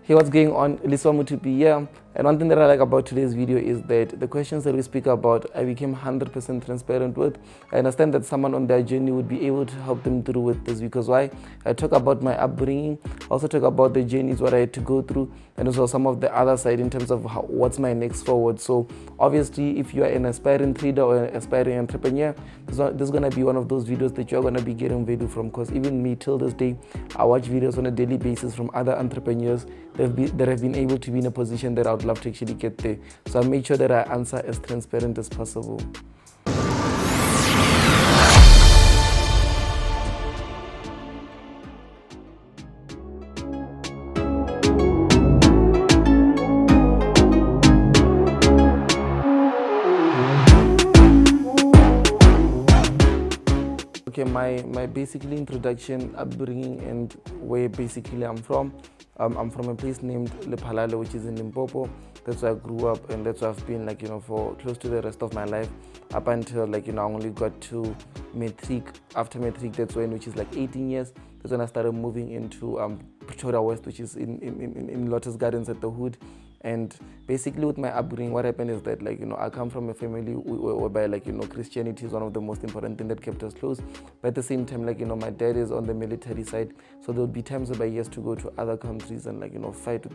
Hey, what's going on? Lesiba Mothupi here. And one thing that I like about today's video is that the questions that we speak about, I became 100% transparent with. I understand that someone on their journey would be able to help them through with this, because why? I talk about my upbringing, I also talk about the journeys, what I had to go through, and also some of the other side in terms of what's my next forward. So obviously, if you are an aspiring trader or an aspiring entrepreneur, this is going to be one of those videos that you're going to be getting value from, because even me till this day, I watch videos on a daily basis from other entrepreneurs that have been able to be in a position that I would love to actually get there. So I made sure that I answer as transparent as possible. Okay, my basically introduction, upbringing, and where basically I'm from. I'm from a place named Lephalale, which is in Limpopo. That's where I grew up, and that's where I've been, for close to the rest of my life, up until I only got to matric. After matric, that's when, which is 18 years, that's when I started moving into Pretoria West, which is in Lotus Gardens at the Hood. And basically with my upbringing, what happened is that I come from a family whereby Christianity is one of the most important things that kept us close. But at the same time, my dad is on the military side, so there would be times whereby he has to go to other countries and fight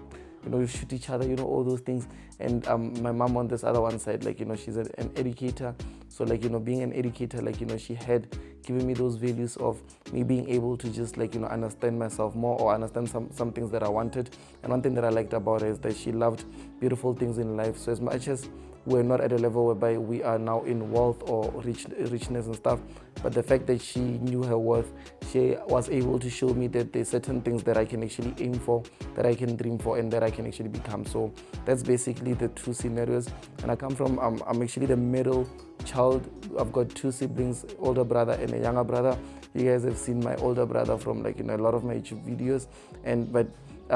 with, shoot each other, all those things. And my mom on this other one side, she's an educator. So being an educator, she had given me those values of me being able to just understand myself more, or understand some things that I wanted. And one thing that I liked about her is that she loved beautiful things in life. So as much as we're not at a level whereby we are now in wealth or richness and stuff, but the fact that she knew her worth, she was able to show me that there's certain things that I can actually aim for, that I can dream for, and that I can actually become. So that's basically the two scenarios. And I come from, I'm actually the middle child. I've got two siblings, older brother and a younger brother. You guys have seen my older brother from a lot of my YouTube videos, but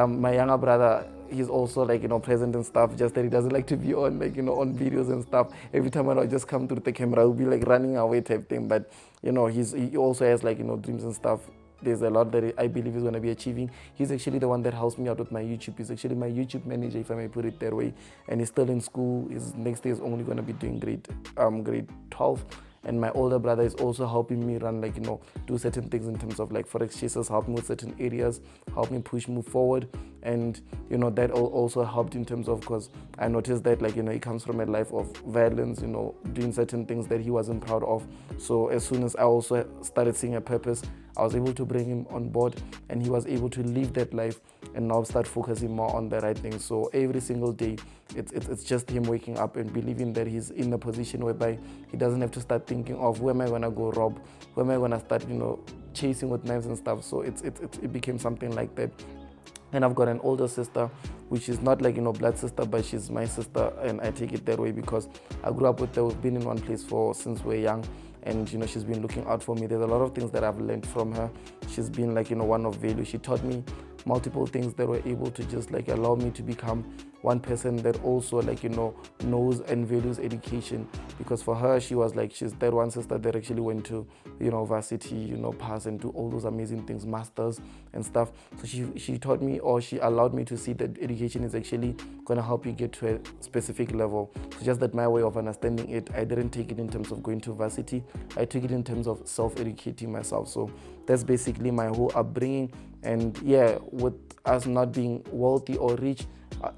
my younger brother, he's also present and stuff, just that he doesn't like to be on on videos and stuff. Every time I just come through the camera, he'll be running away type thing. But he also has dreams and stuff. There's a lot that I believe he's going to be achieving. He's actually the one that helps me out with my YouTube. He's actually my YouTube manager, if I may put it that way. And he's still in school. His next year is only going to be doing grade 12. And my older brother is also helping me run, do certain things in terms of forex chases, help me with certain areas, help me move forward. And, that also helped in terms of, because I noticed that, he comes from a life of violence, doing certain things that he wasn't proud of. So as soon as I also started seeing a purpose, I was able to bring him on board, and he was able to live that life and now start focusing more on the right things. So every single day, it's just him waking up and believing that he's in a position whereby he doesn't have to start thinking of where am I going to go rob, where am I going to start, chasing with knives and stuff. So it became something like that. And I've got an older sister, which is not blood sister, but she's my sister, and I take it that way because I grew up with her. We've been in one place since we're young, and she's been looking out for me. There's a lot of things that I've learned from her. She's been one of value. She taught me multiple things that were able to just allow me to become one person that also knows and values education. Because for her, she was she's that one sister that actually went to university, pass and do all those amazing things, masters and stuff. So she taught me, or she allowed me to see that education is actually going to help you get to a specific level. So just that my way of understanding it, I didn't take it in terms of going to varsity, I took it in terms of self-educating myself. So that's basically my whole upbringing. And yeah, with us not being wealthy or rich,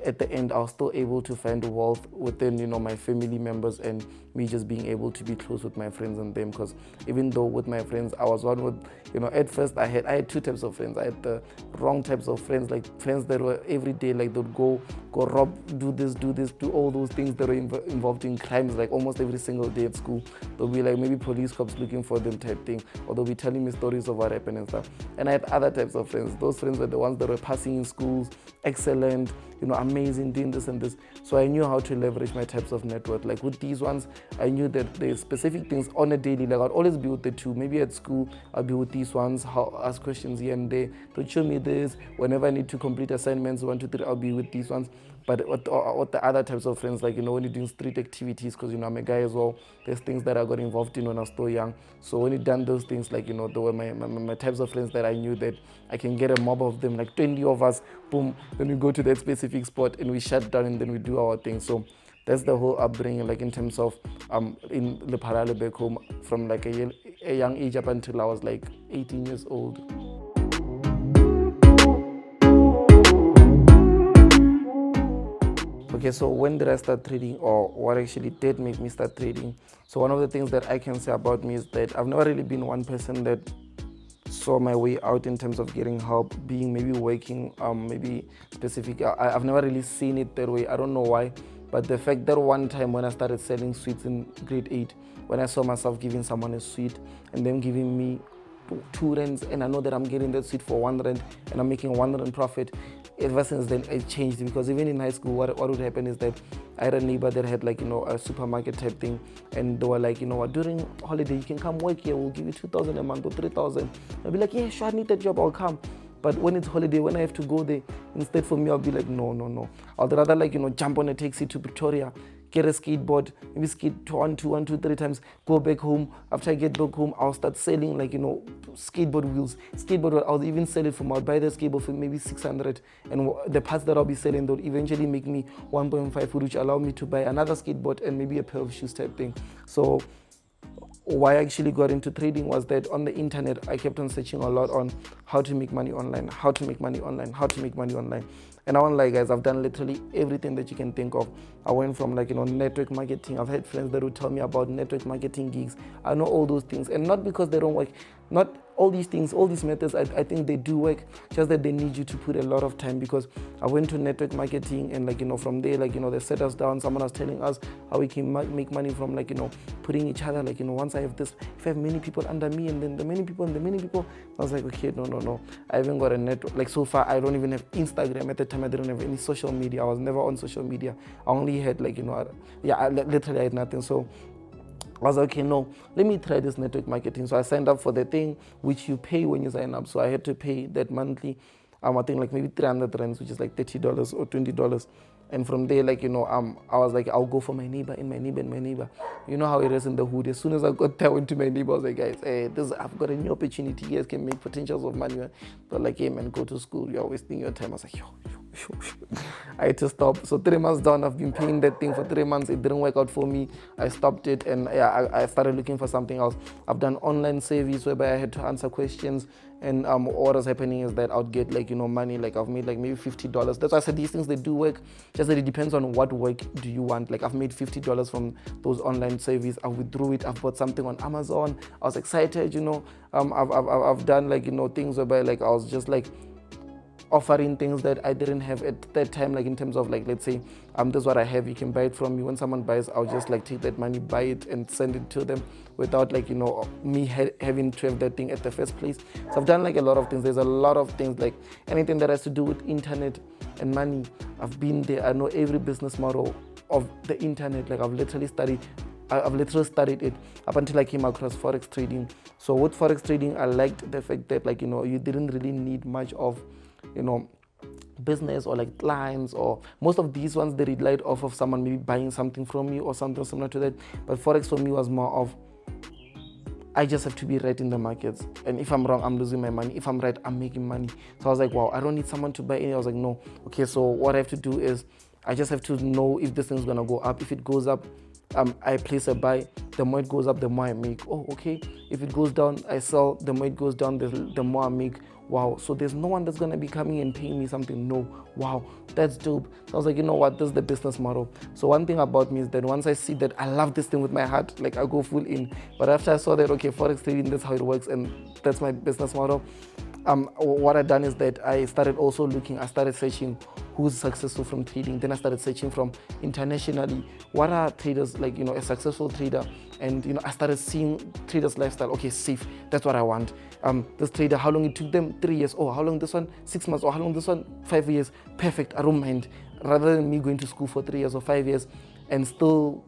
at the end I was still able to find wealth within my family members, and me just being able to be close with my friends and them. Because even though with my friends I was one with at first I had two types of friends. I had the wrong types of friends, friends that were every day they'd go rob, do this, do all those things that were involved in crimes almost every single day at school. They'll be maybe police cops looking for them type thing, or they'll be telling me stories of what happened and stuff. And I had other types of friends. Those friends were the ones that were passing in schools, excellent, amazing, doing this and this. So I knew how to leverage my types of network. With these ones, I knew that there's specific things on a daily, I'd always be with the two. Maybe at school, I'll be with these ones, ask questions here and there, to show me this. Whenever I need to complete assignments, 1, 2, 3, I'll be with these ones. But what the other types of friends, when you're doing street activities, because I'm a guy as well, there's things that I got involved in when I was still young. So when you done those things, they were my types of friends that I knew that I can get a mob of them, 20 of us, boom, then we go to that specific spot and we shut down and then we do our thing. So that's the whole upbringing, like in terms of in Lephalale back home, from like a young age up until I was like 18 years old. Okay, so when did I start trading, or what actually did make me start trading? So one of the things that I can say about me is that I've never really been one person that saw my way out in terms of getting help, being maybe working, maybe specific. I've never really seen it that way. I don't know why, but the fact that one time when I started selling sweets in grade 8, when I saw myself giving someone a sweet and them giving me 2 rands, and I know that I'm getting that sweet for 1 rand and I'm making 1 rand profit. Ever since then it changed, because even in high school what would happen is that I had a neighbor that had like, a supermarket type thing, and they were like, what, during holiday you can come work here, we'll give you 2,000 a month or 3,000. I'll be like, yeah, sure, I need that job, I'll come. But when it's holiday, when I have to go there, instead for me, I'll be like, no. I'd rather like, jump on a taxi to Pretoria, get a skateboard, maybe skate 1, 2, 3 times, go back home. After I get back home, I'll start selling like, skateboard wheels. I'll even sell it I'll buy the skateboard for maybe 600. And the parts that I'll be selling, they'll eventually make me 1.5, which allow me to buy another skateboard and maybe a pair of shoes type thing. So why I actually got into trading was that on the internet, I kept on searching a lot on how to make money online. And I won't lie, guys, I've done literally everything that you can think of. I went from like, network marketing. I've had friends that would tell me about network marketing gigs. I know all those things, and not because they don't work. Not all these things, all these methods, I think they do work, just that they need you to put a lot of time. Because I went to network marketing, and like, from there, like, they set us down. Someone was telling us how we can make money from like, putting each other, like, once I have this, if I have many people under me, and then the many people, I was like, okay, no. I haven't got a network. Like, so far, I don't even have Instagram. At the time, I didn't have any social media. I was never on social media. I only had like, literally I had nothing. So I was like, okay, no, let me try this network marketing. So I signed up for the thing, which you pay when you sign up. So I had to pay that monthly, I think like maybe 300 rands, which is like $30 or $20. And from there, like, I was like, I'll go for my neighbor and my neighbor. You know how it is in the hood. As soon as I got there, I went to my neighbor. I was like, guys, hey, I've got a new opportunity. You guys can make potentials of money. But like, hey, man, go to school. You're wasting your time. I was like, yo. I had to stop. So 3 months down, I've been paying that thing for 3 months. It didn't work out for me. I stopped it, and I started looking for something else. I've done online service whereby I had to answer questions. And what was happening is that I'd get like, money, like I've made like maybe $50. That's why I said these things, they do work, just that it depends on what work do you want. Like I've made $50 from those online service. I withdrew it. I've bought something on Amazon. I was excited, I've done like, things whereby like I was just like offering things that I didn't have at that time, like in terms of like, let's say, this is what I have, you can buy it from me. When someone buys, I'll just like take that money, buy it and send it to them without like, me having to have that thing at the first place. So I've done like a lot of things. There's a lot of things, like anything that has to do with internet and money. I've been there. I know every business model of the internet. Like I've literally studied it up until I came across Forex trading. So with Forex trading, I liked the fact that like, you didn't really need much of, business or like clients, or most of these ones, they relied off of someone maybe buying something from you or something similar to that. But Forex for me was more of, I just have to be right in the markets, and if I'm wrong, I'm losing my money. If I'm right, I'm making money. So I was like, wow, I don't need someone to buy any. I was like, no. Okay, so what I have to do is I just have to know if this thing's gonna go up. If it goes up, I place a buy. The more it goes up, the more I make. Oh, okay. If it goes down, I sell. The more it goes down, the more I make. Wow, so there's no one that's gonna be coming and paying me something. No, wow, that's dope. So I was like, you know what, this is the business model. So one thing about me is that once I see that I love this thing with my heart, like I go full in. But after I saw that, okay, Forex trading, that's how it works, and that's my business model. What I done is that I started searching who's successful from trading. Then I started searching from internationally, what are traders, like, a successful trader. And, I started seeing traders' lifestyle. Okay, safe, that's what I want. This trader, how long it took them? 3 years. Oh, how long this one? 6 months. Or how long this one? 5 years. Perfect, I don't mind. Rather than me going to school for 3 years or 5 years and still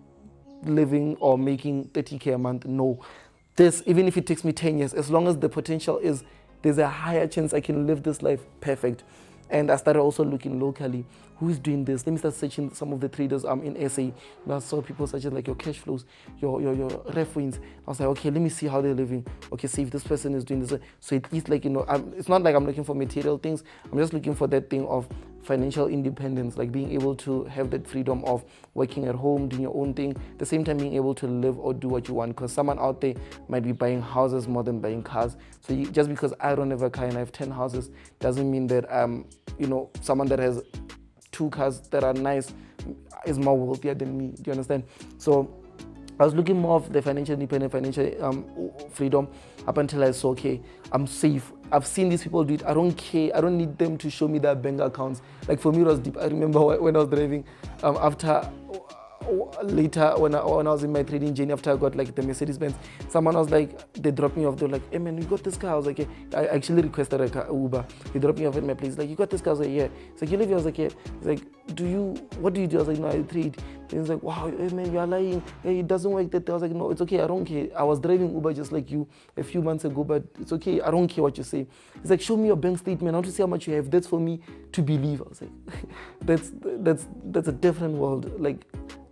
living or making 30K a month. No, this, even if it takes me 10 years, as long as the potential is, there's a higher chance I can live this life, perfect. And I started also looking locally, who is doing this? Let me start searching some of the traders in SA. And I saw people such as like your cash flows, your ref wins. I was like, okay, let me see how they're living. Okay, see if this person is doing this. So at least like, it's not like I'm looking for material things. I'm just looking for that thing of financial independence, like being able to have that freedom of working at home, doing your own thing, at the same time being able to live or do what you want, because someone out there might be buying houses more than buying cars. So just because I don't have a car and I have 10 houses doesn't mean that someone that has 2 cars that are nice is more wealthier than me. Do you understand? So I was looking more of the financial independence, financial freedom, up until I saw, okay, I'm safe. I've seen these people do it. I don't care. I don't need them to show me their bank accounts. Like for me, it was deep. I remember when I was driving, later when I was in my trading journey, after I got like the Mercedes Benz, someone was like, they dropped me off. They're like, hey man, you got this car? I was like, yeah. I actually requested a car, Uber. They dropped me off at my place. Like, you got this car? I was like, yeah. It's like, you live here? I was like, yeah. It's like, what do you do? I was like, no, I trade. He's like, wow, hey man, you're lying. Hey, it doesn't work that day. I was like, no, it's okay. I don't care. I was driving Uber just like you a few months ago, but it's okay. I don't care what you say. He's like, show me your bank statement. I want to see how much you have. That's for me to believe. I was like, that's a different world. Like,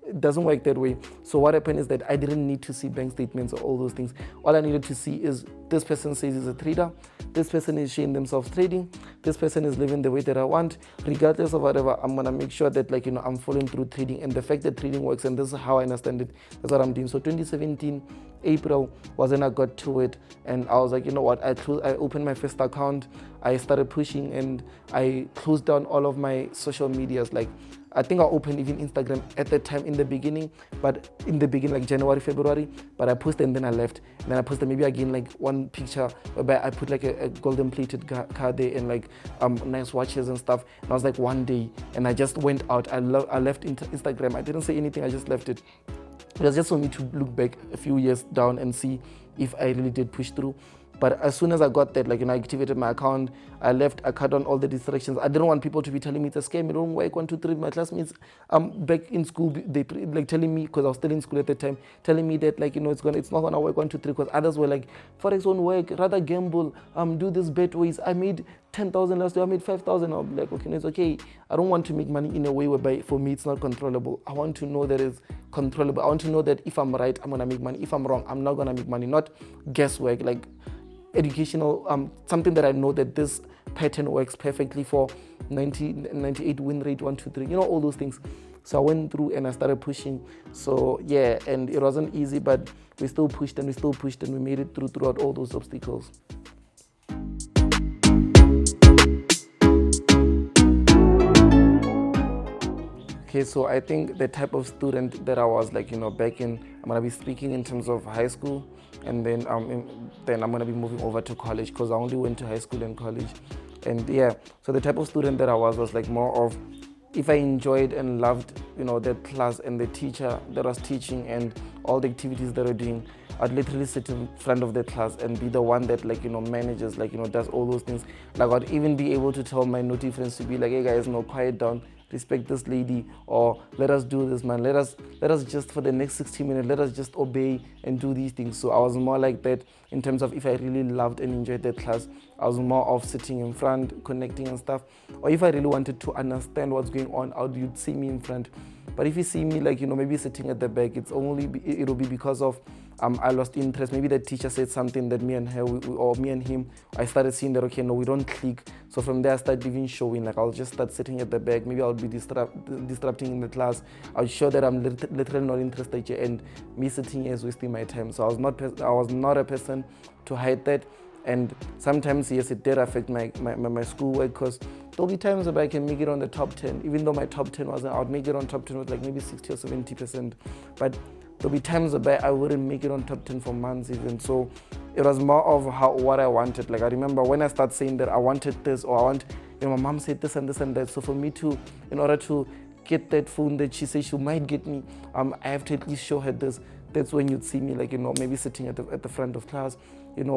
it doesn't work that way. So what happened is that I didn't need to see bank statements or all those things. All I needed to see is this person says he's a trader, this person is showing themselves trading, this person is living the way that I want. Regardless of whatever, I'm gonna make sure that I'm following through trading, and the fact that trading works, and this is how I understand it, that's what I'm doing. So 2017 April was when I got to it, and I was like, you know what, I opened my first account, I started pushing, and I closed down all of my social medias. Like, I think I opened even Instagram at that time in the beginning, like January, February, but I posted and then I left. And then I posted maybe again like one picture whereby I put like a golden plated car there and like nice watches and stuff. And I was like one day, and I just went out. I left Instagram. I didn't say anything, I just left it. It was just for me to look back a few years down and see if I really did push through. But as soon as I got that, I activated my account, I left, I cut on all the distractions. I didn't want people to be telling me it's a scam, it don't work, 1, 2, 3. My classmates back in school, they telling me, because I was still in school at the time, telling me that it's not gonna work, 1, 2, 3, because others were like, Forex won't work, rather gamble, do this bet ways. I made 10,000 last year, I made 5,000. I'm like, okay, no, it's okay. I don't want to make money in a way whereby for me it's not controllable. I want to know that it's controllable. I want to know that if I'm right, I'm gonna make money. If I'm wrong, I'm not gonna make money. Not guesswork, like educational, something that I know that this pattern works perfectly for 98 win rate, 1, 2, 3, all those things. So I went through and I started pushing. So yeah, and it wasn't easy, but we still pushed and we made it throughout all those obstacles. Okay, so I think the type of student that I was back in, I'm gonna be speaking in terms of high school, and then I'm gonna be moving over to college, because I only went to high school and college. And yeah, so the type of student that I was like more of, if I enjoyed and loved the class and the teacher that was teaching and all the activities that we're doing, I'd literally sit in front of the class and be the one that manages, does all those things. Like, I'd even be able to tell my naughty friends to be like, hey guys, no, quiet down, respect this lady, or let us do this, man, let us just for the next 60 minutes, let us just obey and do these things. So I was more like that in terms of if I really loved and enjoyed that class, I was more of sitting in front, connecting and stuff. Or if I really wanted to understand what's going on, you'd see me in front. But if you see me maybe sitting at the back, it'll be because of I lost interest. Maybe the teacher said something that me and her, or me and him, I started seeing that, okay, no, we don't click. So from there I started even showing, I'll just start sitting at the back. Maybe I'll be disrupting in the class. I'll show that I'm literally not interested here, and me sitting here is wasting my time. So I was not a person to hide that. And sometimes, yes, it did affect my schoolwork, because there'll be times where I can make it on the top 10, even though my top 10 wasn't, I would make it on top 10 with maybe 60 or 70%. But there'll be times where I wouldn't make it on top 10 for months even. So it was more of what I wanted. I remember when I started saying that I wanted this, or I want, my mom said this and this and that. So for me to, in order to get that phone that she says she might get me, I have to at least show her this. That's when you'd see me maybe sitting at the front of class,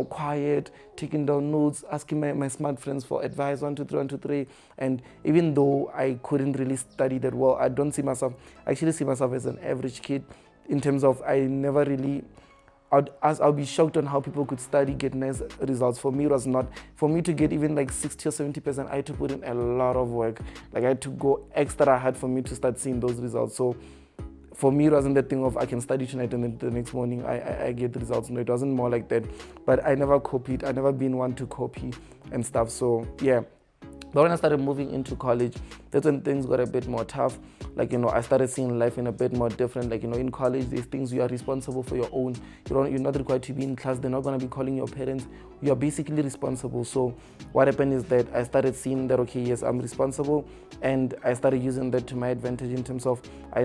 quiet, taking down notes, asking my smart friends for advice, 1, 2, 3, 1, 2, 3. And even though I couldn't really study that well, I actually see myself as an average kid, in terms of I never really I'll be shocked on how people could study, get nice results. For me, it was not. For me to get even like 60 or 70%, I had to put in a lot of work. Like I had to go extra hard for me to start seeing those results. So for me, it wasn't the thing of I can study tonight and then the next morning I get the results. No, it wasn't more like that. But I never copied. I never been one to copy and stuff. So yeah. But when I started moving into college, that's when things got a bit more tough. Like, I started seeing life in a bit more different. Like, in college, there's things you are responsible for your own. You're not required to be in class. They're not going to be calling your parents. You are basically responsible. So what happened is that I started seeing that, okay, yes, I'm responsible. And I started using that to my advantage in terms of I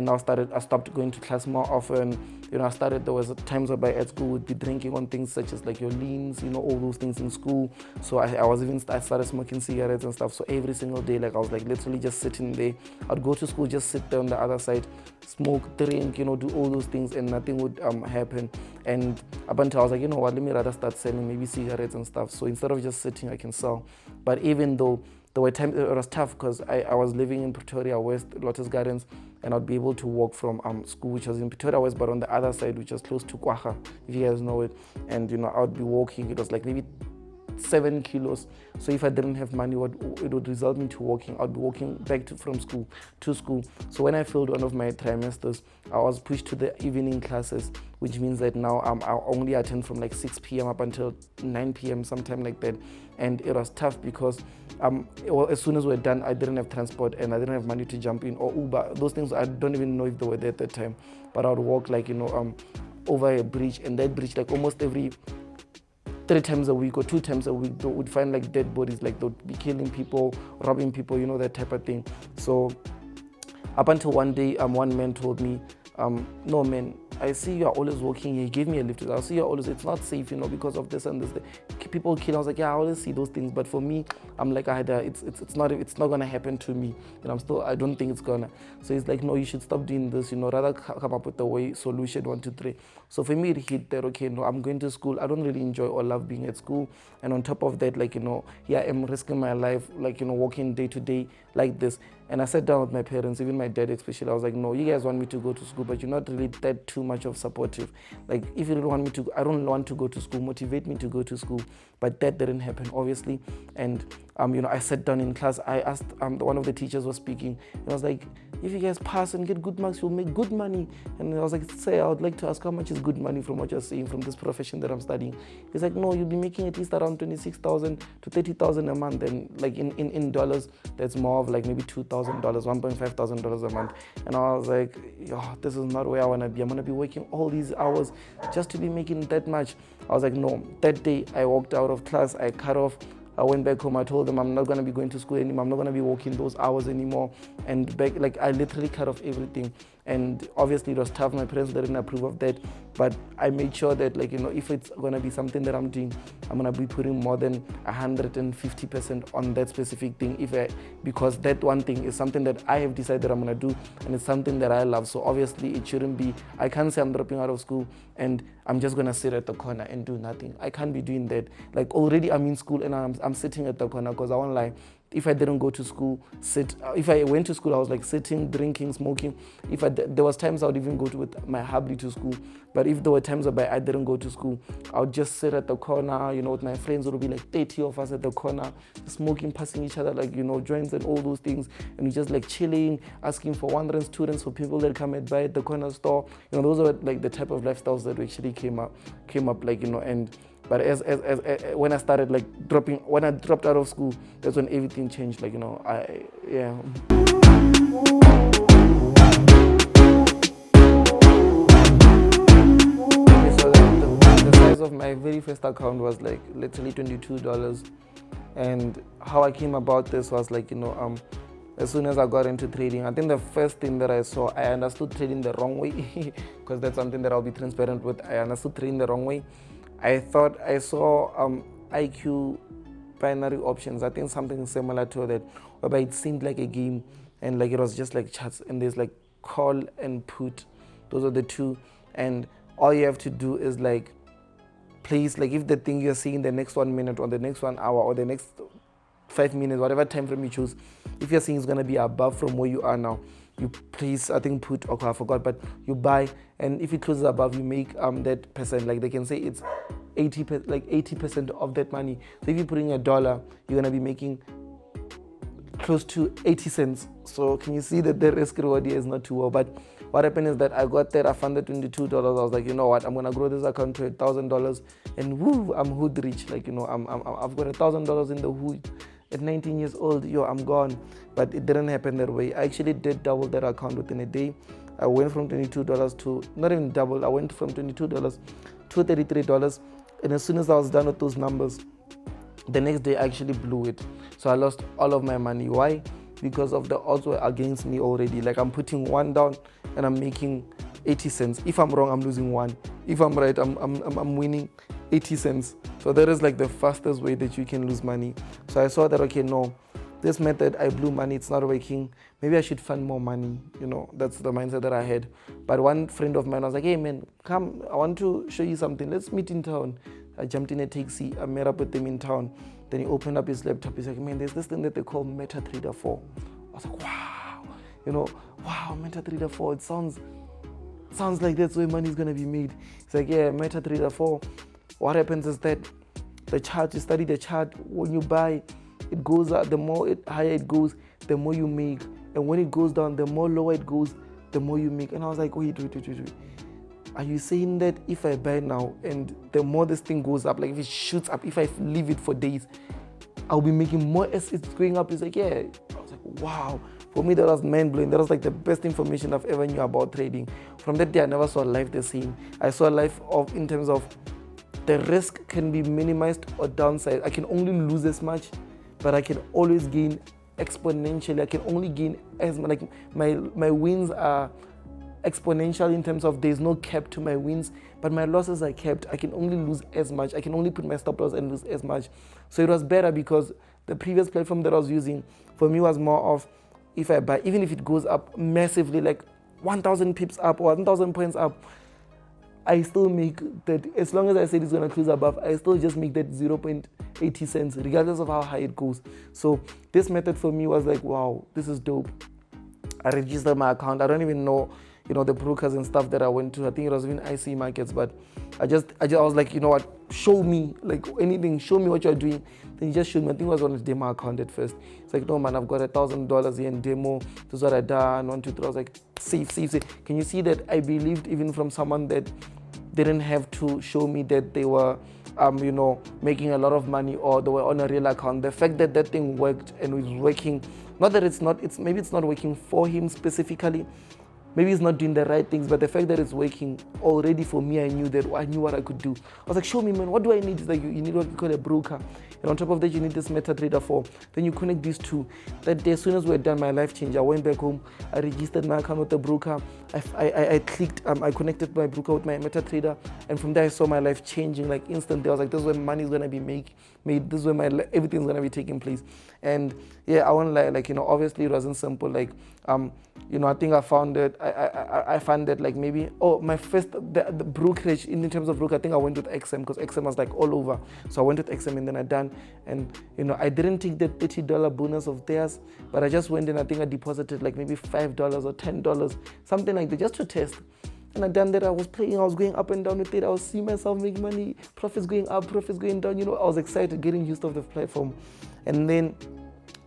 stopped going to class more often. There was times where at school would be drinking on things such as like your leans, all those things in school. So I started smoking cigarettes and stuff. So every single day, like I was like literally just sitting there. I'd go to school, just sit there on the other side, smoke, drink, do all those things, and nothing would happen. And up until I was like, you know what, let me rather start selling maybe cigarettes and stuff. So instead of just sitting, I can sell. But even though there were times it was tough because I was living in Pretoria West, Lotus Gardens, and I'd be able to walk from school, which was in Pretoria West, but on the other side, which was close to Kwacha, if you guys know it. And I would be walking. It was like maybe 7 kilos. So if I didn't have money, it would result me to walking. I'd be walking back from school to school. So when I failed one of my trimesters, I was pushed to the evening classes, which means that now I only attend from like 6 p.m. up until 9 p.m., sometime like that. And it was tough because as soon as we're done, I didn't have transport and I didn't have money to jump in or Uber. Those things, I don't even know if they were there at that time. But I would walk like, over a bridge, and that bridge, like almost every 3 times a week or 2 times a week, they would find like dead bodies, like they would be killing people, robbing people, that type of thing. So up until one day, one man told me, no man, I see you are always walking. He gave me a lift. I see you always, it's not safe, because of this and this. People kill. I was like, yeah, I always see those things. But for me, I'm like, it's not gonna happen to me. I don't think it's gonna. So he's like, no, you should stop doing this. Rather come up with a way solution 1, 2, 3. So for me, it hit that, okay, no, I'm going to school. I don't really enjoy or love being at school. And on top of that, like, I'm risking my life, like, walking day to day like this. And I sat down with my parents, even my dad especially. I was like, no, you guys want me to go to school, but you're not really that too much of supportive. Like, if you really want me to, I don't want to go to school, motivate me to go to school. But that didn't happen, obviously. And, I sat down in class. I asked, one of the teachers was speaking. And I was like, if you guys pass and get good marks, you'll make good money. And I was like, say, I would like to ask how much is good money from what you're saying, from this profession that I'm studying. He's like, no, you'll be making at least around 26,000 to 30,000 a month. And like in dollars, that's more of like maybe $2,000, $1,500 a month. And I was like, this is not where I want to be. I'm going to be working all these hours just to be making that much. I was like, no. That day, I walked out of class. I cut off. I went back home. I told them I'm not going to be going to school anymore. I'm not going to be working those hours anymore. And back, like, I literally cut off everything. And obviously it was tough. My parents didn't approve of that. But I made sure that, like, if it's going to be something that I'm doing, I'm going to be putting more than 150% on that specific thing. Because that one thing is something that I have decided I'm going to do. And it's something that I love. So obviously it shouldn't be, I can't say I'm dropping out of school and I'm just going to sit at the corner and do nothing. I can't be doing that. Like, already I'm in school and I'm sitting at the corner, because I won't lie. If I didn't go to school, if I went to school, I was like sitting, drinking, smoking. There was times I would even go with my hubby to school. But if there were times where I didn't go to school, I would just sit at the corner, with my friends. It would be like 30 of us at the corner, smoking, passing each other like, joints and all those things. And we just like chilling, asking for 1 rand, 2 rands for people that come and buy at the corner store. Those are like the type of lifestyles that actually came up like, and but as when I started like when I dropped out of school, that's when everything changed. Like, yeah. So the size of my very first account was like literally $22. And how I came about this was like, as soon as I got into trading, I think the first thing that I saw, I understood trading the wrong way, because that's something that I'll be transparent with. I understood trading the wrong way. I thought I saw IQ binary options. I think something similar to that, whereby it seemed like a game and like it was just like charts, and there's like call and put. Those are the two, and all you have to do is like place, like if the thing you're seeing the next 1 minute or the next 1 hour or the next 5 minutes, whatever time frame you choose, if you're seeing it's going to be above from where you are now, you place, I think put, okay, I forgot, but you buy, and if it closes above, you make that percent. Like they can say it's 80% of that money. So if you put in $1, you're gonna be making close to 80 cents. So can you see that the risk reward here is not too well? But what happened is that I got that, I funded $22. I was like, you know what, I'm gonna grow this account to $1,000, and woo, I'm hood rich. Like, you know, I've got $1,000 in the hood. At 19 years old, I'm gone. But it didn't happen that way. I actually did double that account within a day. I went from $22 to, not even double, I went from $22 to $33. And as soon as I was done with those numbers, the next day I actually blew it. So I lost all of my money. Why? Because of the odds were against me already. Like I'm putting one down and I'm making 80 cents. If I'm wrong, I'm losing one. If I'm right, I'm winning 80 cents. So that is like the fastest way that you can lose money. So I saw that, okay, no, this method, I blew money, it's not working. Maybe I should fund more money. You know, that's the mindset that I had. But one friend of mine was like, hey man, come, I want to show you something. Let's meet in town. I jumped in a taxi, I met up with him in town. Then he opened up his laptop. He's like, man, there's this thing that they call MetaTrader 4. I was like, wow, you know, wow, MetaTrader 4, it sounds like that's where money is going to be made. It's like, yeah, MetaTrader 4. What happens is that the chart, you study the chart, when you buy, it goes up, the more higher it goes, the more you make. And when it goes down, the more lower it goes, the more you make. And I was like, wait. Are you saying that if I buy now and the more this thing goes up, like if it shoots up, if I leave it for days, I'll be making more as it's going up? It's like, yeah. I was like, wow. For me, that was mind-blowing. That was like the best information I've ever knew about trading. From that day, I never saw life the same. I saw life in terms of the risk can be minimized or downside. I can only lose as much, but I can always gain exponentially. I can only gain as much. Like my wins are exponential in terms of there's no cap to my wins, but my losses are capped. I can only lose as much. I can only put my stop loss and lose as much. So it was better because the previous platform that I was using for me was more of, if I buy, even if it goes up massively, like 1,000 pips up or 1,000 points up, I still make that. As long as I said it's going to close above, I still just make that 0.80 cents regardless of how high it goes. So this method for me was like, wow, this is dope. I registered my account. I don't even know, you know, the brokers and stuff that I went to. I think it was even IC markets, but I was like, you know what, show me, like anything, show me what you're doing. Then he just showed me. I think it was on his demo account at first. It's like, no man, I've got $1,000 here in demo. This is what I done, 1, 2, 3. I was like, save. Can you see that I believed even from someone that didn't have to show me that they were, you know, making a lot of money or they were on a real account. The fact that that thing worked and was working, not that maybe it's not working for him specifically. Maybe he's not doing the right things, but the fact that it's working already for me, I knew what I could do. I was like, show me, man, what do I need? It's like, you need what you call a broker. And on top of that, you need this MetaTrader 4. Then you connect these two. That day, as soon as we're done, my life changed. I went back home. I registered my account with the broker. I clicked, I connected my broker with my MetaTrader. And from there, I saw my life changing like instantly. I was like, this is where money is going to be made. This is where everything's going to be taking place. And yeah, I won't lie, like, you know, obviously it wasn't simple. Like, you know, I think I found it. I found that like maybe, my first, the brokerage, in terms of broker, I think I went with XM because XM was like all over. So I went with XM and then I done. And, you know, I didn't take the $30 bonus of theirs, but I just went and I think I deposited like maybe $5 or $10, something like that, just to test. And I done that. I was playing, I was going up and down with it. I was seeing myself make money, profits going up, profits going down. You know, I was excited, getting used to the platform. And then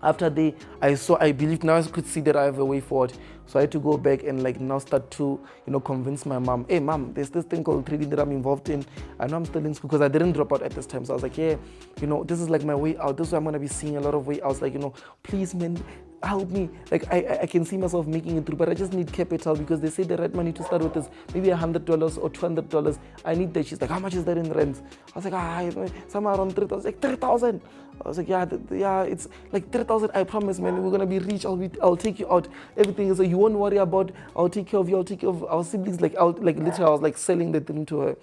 after I believed now I could see that I have a way forward. So I had to go back and like now start to, you know, convince my mom, hey mom, there's this thing called trading that I'm involved in. I know I'm still in school because I didn't drop out at this time. So I was like, yeah, you know, this is like my way out. This is where I'm going to be seeing a lot of way out. Like, you know, please man, help me. Like I can see myself making it through, but I just need capital because they say the right money to start with is maybe $100 or $200. I need that. She's like, how much is that in rent? I was like, somewhere around 3,000. Like 3,000. I was like, yeah, it's like 3,000. I promise, man, we're gonna be rich. I'll take you out. Everything is so you won't worry about. I'll take care of you. I'll take care of our siblings. Like literally, I was like selling the thing to her.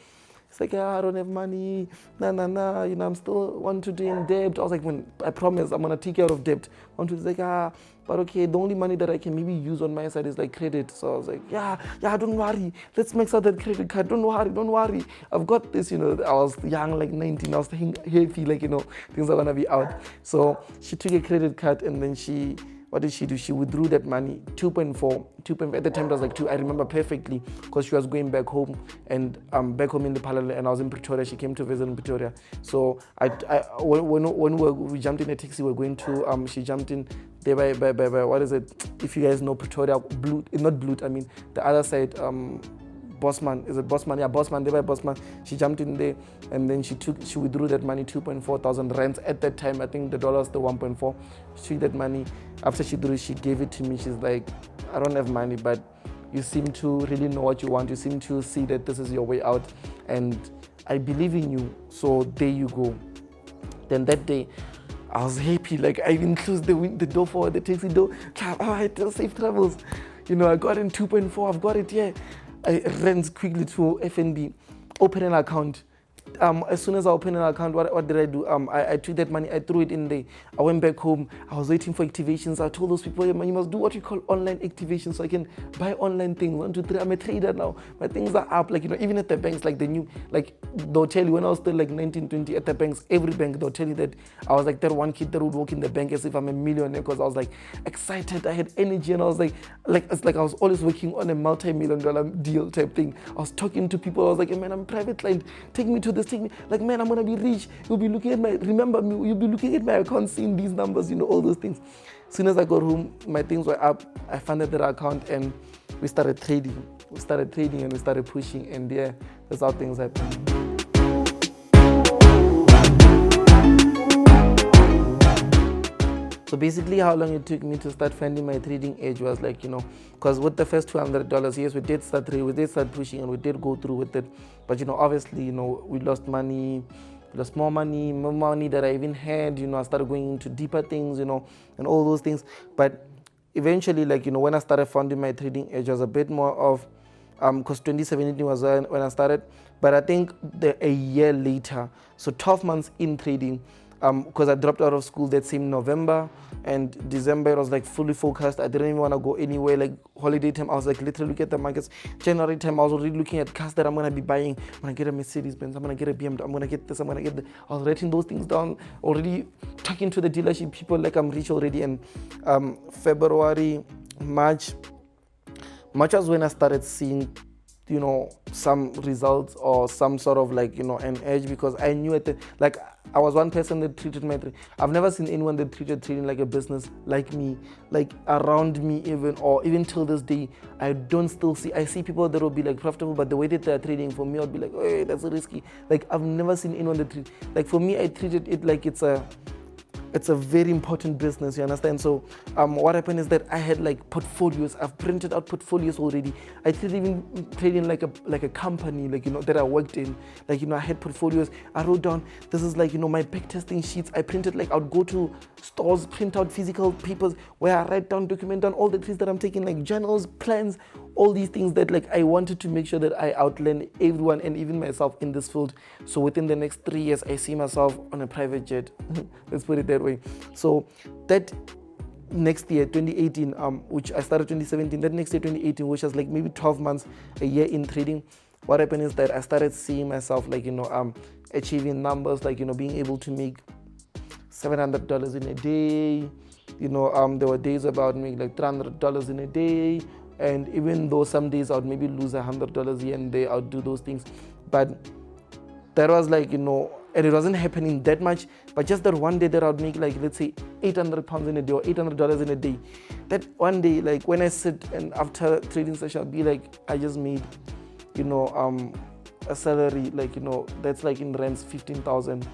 It's like, I don't have money. Nah. You know, I'm still want to do in debt. I was like, I promise, I'm gonna take care of debt. Like, but okay, the only money that I can maybe use on my side is like credit. So I was like, yeah, don't worry. Let's max out that credit card. Don't worry. I've got this, you know. I was young, like 19. I was heavy, like, you know, things are gonna be out. So she took a credit card and then she what did she do? She withdrew that money, 2.4, at the time it was like 2, I remember perfectly, because she was going back home, and back home in the Palale, and I was in Pretoria. She came to visit in Pretoria. So when we jumped in a taxi, we were going to, she jumped in there by what is it? If you guys know Pretoria, not Bloot, I mean the other side, Bosman, is it Bosman? Yeah, Bosman, there by Bosman. She jumped in there, and then she withdrew that money, 2.4 thousand rands. At that time, I think the dollar was the 1.4. She took that money. After she drew it, she gave it to me. She's like, I don't have money, but you seem to really know what you want. You seem to see that this is your way out, and I believe in you. So there you go. Then that day, I was happy. Like, I even closed the door for the taxi door. All right, safe travels. You know, I got in 2.4. I've got it, yeah. I ran quickly to FNB, open an account. As soon as I opened an account, what did I do? I took that money, I threw it in there. I went back home. I was waiting for activations. I told those people, you must do what you call online activations so I can buy online things. 1, 2, 3. I'm a trader now. My things are up. Like, even at the banks, like the new, like they'll tell you when I was still like 19, 20 at the banks, every bank, they'll tell you that I was like that one kid that would walk in the bank as if I'm a millionaire, because I was like excited. I had energy, and I was like it's like I was always working on a multi-million-dollar deal type thing. I was talking to people. I was like, hey, man, I'm a private client. Take me to this. Take me. Like, man, I'm gonna be rich. You'll be looking at remember me, you'll be looking at my account, seeing these numbers, all those things. As soon as I got home, my things were up. I funded that account, and we started trading. And we started pushing, and yeah, that's how things happened. So basically, how long it took me to start finding my trading edge was like, because with the first $200, yes, we did start trading, we did start pushing, and we did go through with it. But obviously, we lost money, we lost more money that I even had. I started going into deeper things, and all those things. But eventually, like, when I started finding my trading edge, was a bit more of, because 2017 was when I started. But I think a year later, so 12 months in trading, because I dropped out of school that same November, and December it was like fully focused. I didn't even want to go anywhere. Like holiday time, I was like literally looking at the markets. January time, I was already looking at cars that I'm going to be buying. I'm going to get a Mercedes Benz, I'm going to get a BMW, I'm going to get this, I'm going to get that. I was writing those things down, already talking to the dealership people like I'm rich already. And February, March was when I started seeing some results, or some sort of like an edge, because I knew I was one person that treated my trading. I've never seen anyone that treated trading like a business like me, like around me even till this day. I see people that will be like profitable, but the way that they're trading, for me, I'd be like, hey, that's risky. Like, I've never seen anyone that like, for me, I treated it like it's a very important business, you understand? So what happened is that I had like portfolios. I've printed out portfolios already. I didn't even trade in like a company, like that I worked in. Like I had portfolios. I wrote down, this is like my back testing sheets. I printed, like I would go to stores, print out physical papers where I write down, document down all the trades that I'm taking, like journals, plans, all these things that like I wanted to make sure that I outlearn everyone and even myself in this field. So within the next 3 years, I see myself on a private jet. Let's put it that way. So that next year, 2018, which I started 2017, that next year, 2018, which was like maybe 12 months, a year in trading, what happened is that I started seeing myself like, achieving numbers, like, being able to make $700 in a day. There were days about making like $300 in a day. And even though some days I would maybe lose $100 here and there, I would do those things. But that was like, and it wasn't happening that much, but just that one day that I would make like, let's say 800 pounds in a day or $800 in a day. That one day, like when I sit and after trading session, I'll be like, I just made, a salary, like, that's like in rands 15,000.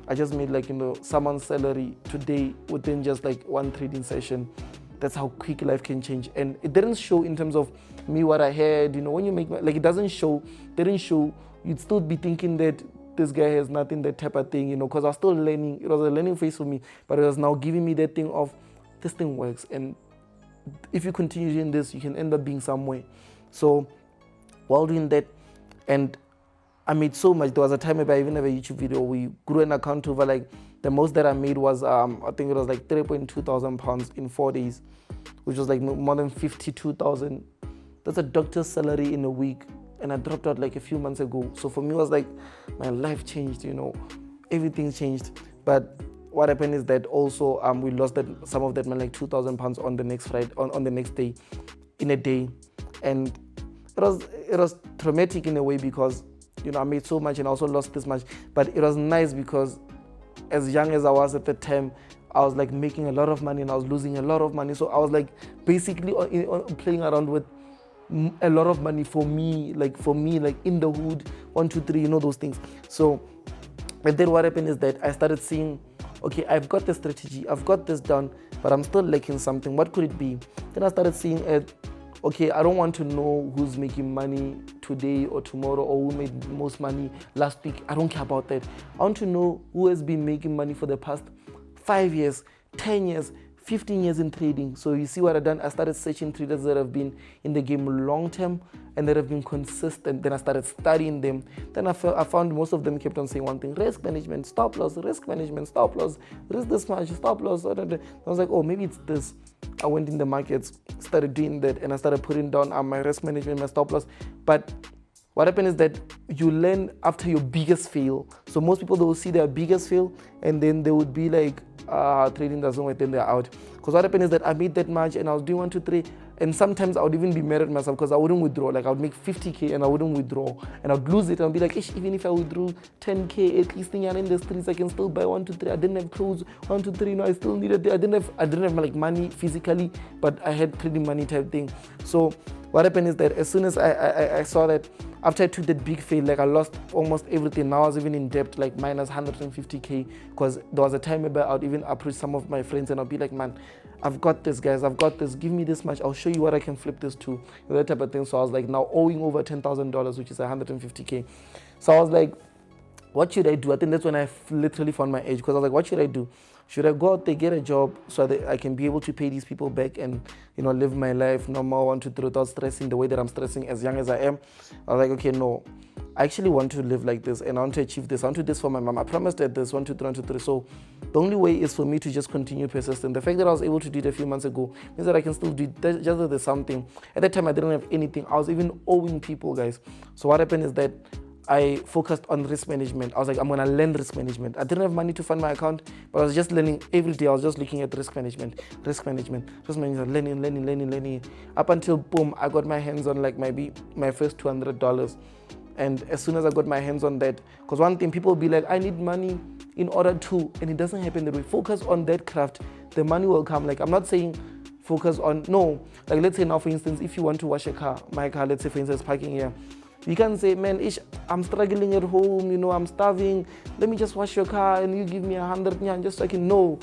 I just made like, someone's salary today within just like one trading session. That's how quick life can change. And it didn't show in terms of me what I had, when you make, like it didn't show, you'd still be thinking that this guy has nothing, that type of thing, because I was still learning. It was a learning phase for me, but it was now giving me that thing of, this thing works. And if you continue doing this, you can end up being somewhere. So while doing that, and I made so much. There was a time maybe I even have a YouTube video. We grew an account over like, the most that I made was, I think it was like 3.2 thousand pounds in 4 days, which was like more than 52,000. That's a doctor's salary in a week. And I dropped out like a few months ago. So for me, it was like, my life changed, everything changed. But what happened is that also we lost some of that money, like £2,000 on the next Friday, on the next day, in a day. And it was traumatic in a way, because I made so much and I also lost this much. But it was nice because as young as I was at the time, I was like making a lot of money and I was losing a lot of money. So I was like basically playing around with a lot of money for me, like in the hood, 1, 2, 3, those things. So, and then what happened is that I started seeing, okay, I've got the strategy, I've got this done, but I'm still lacking something. What could it be? Then I started seeing it. Okay, I don't want to know who's making money today or tomorrow, or who made most money last week. I don't care about that. I want to know who has been making money for the past 5 years, 10 years, 15 years in trading. So you see what I've done? I started searching traders that have been in the game long term and that have been consistent. Then I started studying them. Then I found most of them kept on saying one thing: risk management, stop loss, risk management, stop loss, risk this much, stop loss. I was like, oh, maybe it's this. I went in the markets, started doing that, and I started putting down my risk management, my stop loss. But what happened is that you learn after your biggest fail. So most people, they will see their biggest fail and then they would be like, trading doesn't work, then they're out. Because what happened is that I made that much and I was doing 1, 2, 3, and sometimes I would even be mad at myself because I wouldn't withdraw. Like I would make 50K and I wouldn't withdraw, and I'd lose it. I'd be like, even if I withdrew 10K, at least in the streets I can still buy 1, 2, 3. I didn't have clothes, 1, 2, 3. I still needed it. I didn't have like money physically, but I had trading money type thing. So what happened is that as soon as I saw that, after I took that big fail, like I lost almost everything. Now I was even in debt, like minus 150K, because there was a time where I would even approach some of my friends and I'd be like, man, I've got this, guys, I've got this, give me this much, I'll show you what I can flip this to, that type of thing. So I was like now owing over $10,000, which is 150K. So I was like, what should I do? I think that's when I literally found my edge, because I was like, what should I do? Should I go out there, get a job so that I can be able to pay these people back and, live my life normal, 1, 2, 3, without stressing the way that I'm stressing as young as I am? I was like, okay, no, I actually want to live like this and I want to achieve this. I want to do this for my mom. I promised her this, 1, 2, 3, 1, 2, 3. So the only way is for me to just continue persistent. The fact that I was able to do it a few months ago means that I can still do it, just that there's something. At that time, I didn't have anything. I was even owing people, guys. So what happened is that I focused on risk management. I was like, I'm going to learn risk management. I didn't have money to fund my account, but I was just learning every day. I was just looking at risk management, learning. Up until, boom, I got my hands on like maybe my first $200. And as soon as I got my hands on that, because one thing, people will be like, I need money in order to, and it doesn't happen that way. Focus on that craft, the money will come. Like, I'm not saying focus on, no. Like, let's say now, for instance, if you want to wash a car, my car, let's say, for instance, parking here. You can't say, man, I'm struggling at home, I'm starving. Let me just wash your car and you give me 100 and just so I can know.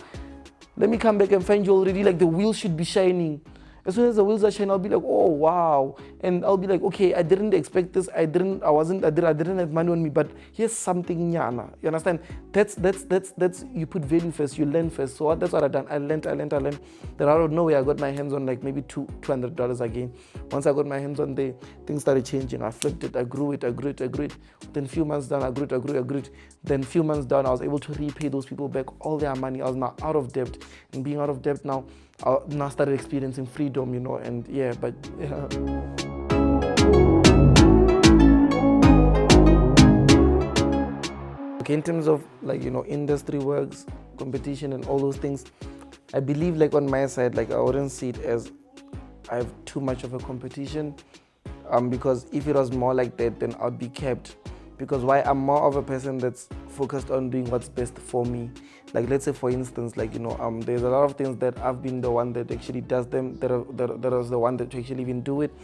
Let me come back and find you already, like the wheels should be shining. As soon as the wheels are shining, I'll be like, oh, wow. And I'll be like, okay, I didn't expect this. I didn't have money on me, but here's something, nyana. You understand? That's, you put value first, you learn first. So that's what I've done. I learned. Then out of nowhere, I got my hands on like maybe $200 again. Once I got my hands on there, things started changing. I flipped it, I grew it. Then a few months down, I grew it. Then a few months down, I was able to repay those people back all their money. I was now out of debt. And being out of debt now, I now started experiencing freedom, and yeah, but yeah. Okay, in terms of like, industry works, competition and all those things, I believe like on my side, like I wouldn't see it as I have too much of a competition, because if it was more like that, then I'd be kept. Because why? I'm more of a person that's focused on doing what's best for me. Like, let's say, for instance, like, there's a lot of things that I've been the one that actually does them, that was the one that actually even do it,